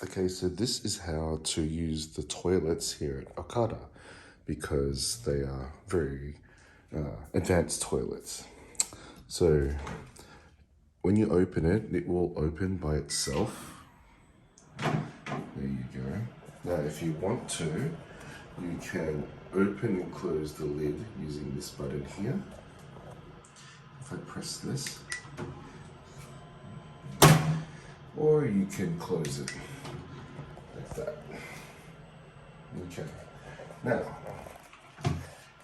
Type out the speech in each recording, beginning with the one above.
Okay, so this is how to use the toilets here at Okada because they are very advanced toilets. So when you open it, it will open by itself. There you go. Now if you want to, you can open and close the lid using this button here. If I press this, or you can close it like that. Okay. Now,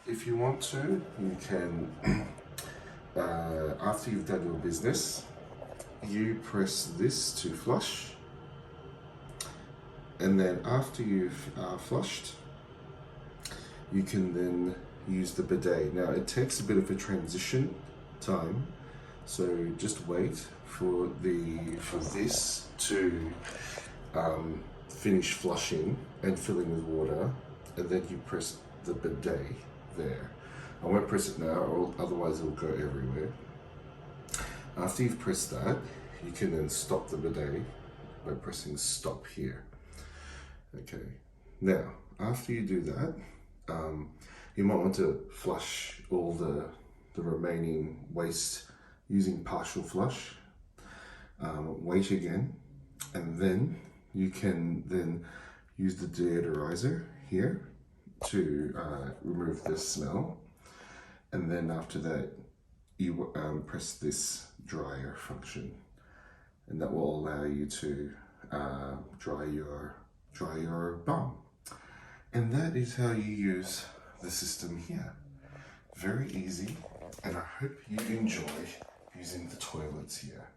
if you want to, you can, after you've done your business, you press this to flush. And then after you've flushed, you can then use the bidet. Now it takes a bit of a transition time, so just wait for this to finish flushing and filling with water, and then you press the bidet there. I won't press it now, or otherwise it will go everywhere. After you've pressed that, you can then stop the bidet by pressing stop here. Okay, now after you do that, you might want to flush all the remaining waste using partial flush. Wait again, and then you can then use the deodorizer here to remove the smell. And then after that, you press this dryer function, and that will allow you to dry your bum. And that is how you use the system here. Very easy, and I hope you enjoy using the toilets here.